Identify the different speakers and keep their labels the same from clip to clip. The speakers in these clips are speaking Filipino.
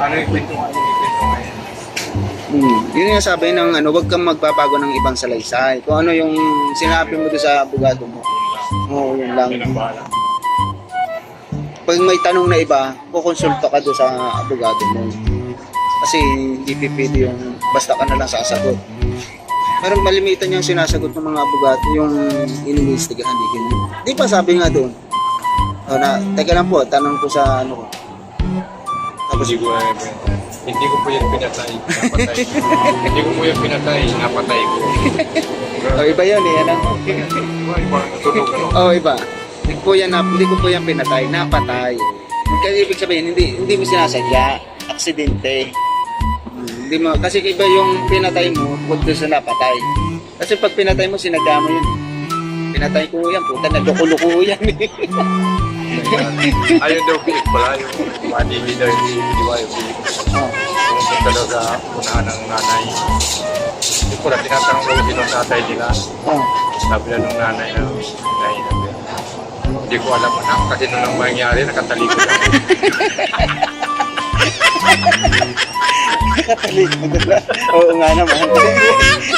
Speaker 1: Ano yung kwento nga? Yung kwento nga yan.
Speaker 2: Yun yung sabi ng ano, huwag kang magbabago ng ibang salaysay. Kung ano yung sinabi mo doon sa abogado mo. Oo, yun lang.
Speaker 1: Yan ang bahala.
Speaker 2: Pag may tanong na iba, kukonsulta ka doon sa abogado mo. Kasi hindi pipili yung basta ka na lang sasagot. Pero malimitan yung sinasagot ng mga abogado, yung inimbestigahan. Di ba sabi nga doon? O na, teka lang po, tanong ko sa ano ko. Tapos,
Speaker 1: Hindi ko po yan pinatay, napatay. Hindi ko po yan pinatay, napatay ko.
Speaker 2: iba yun eh. Ano?
Speaker 1: Iba, tunog ano.
Speaker 2: Iba. Hindi ko po yan pinatay, napatay. Kasi ibig sabihin, hindi mo sinasadya, aksidente. Hindi mo, kasi iba yung pinatay mo, huwag doon sa napatay. Kasi pag pinatay mo, sinadya mo yun. Pinatay ko yan, puta, nagluko-luko yan eh.
Speaker 1: Ayun daw, pilik pala, yung madili daw yung di ba, yung pilik. Kung talaga unahan ng nanay. Hindi ko na tinatanong daw din ng tatay nila. Sabi na nung nanay na pinahinap yan. Hindi ko alam anak, kasi nung nang mangyari, nakatalikod ako.
Speaker 2: Nakatalikod na. Oo nga naman.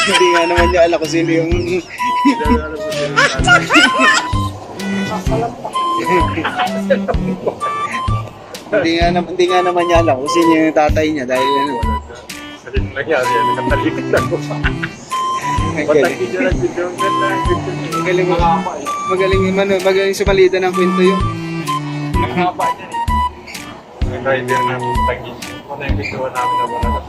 Speaker 2: Hindi nga naman niya alam kung sino yung... hindi nga naman niya alam kung sino yung tatay niya dahil ano.
Speaker 1: Kasi nung nangyari yan, nakatalikod ako. Patangin niya lang dito yung ganda.
Speaker 2: Magaling sumalita ng kwento yun.
Speaker 1: Nakakapa niya eh. Ang driver na patangin. Ano yung gusto namin na wala.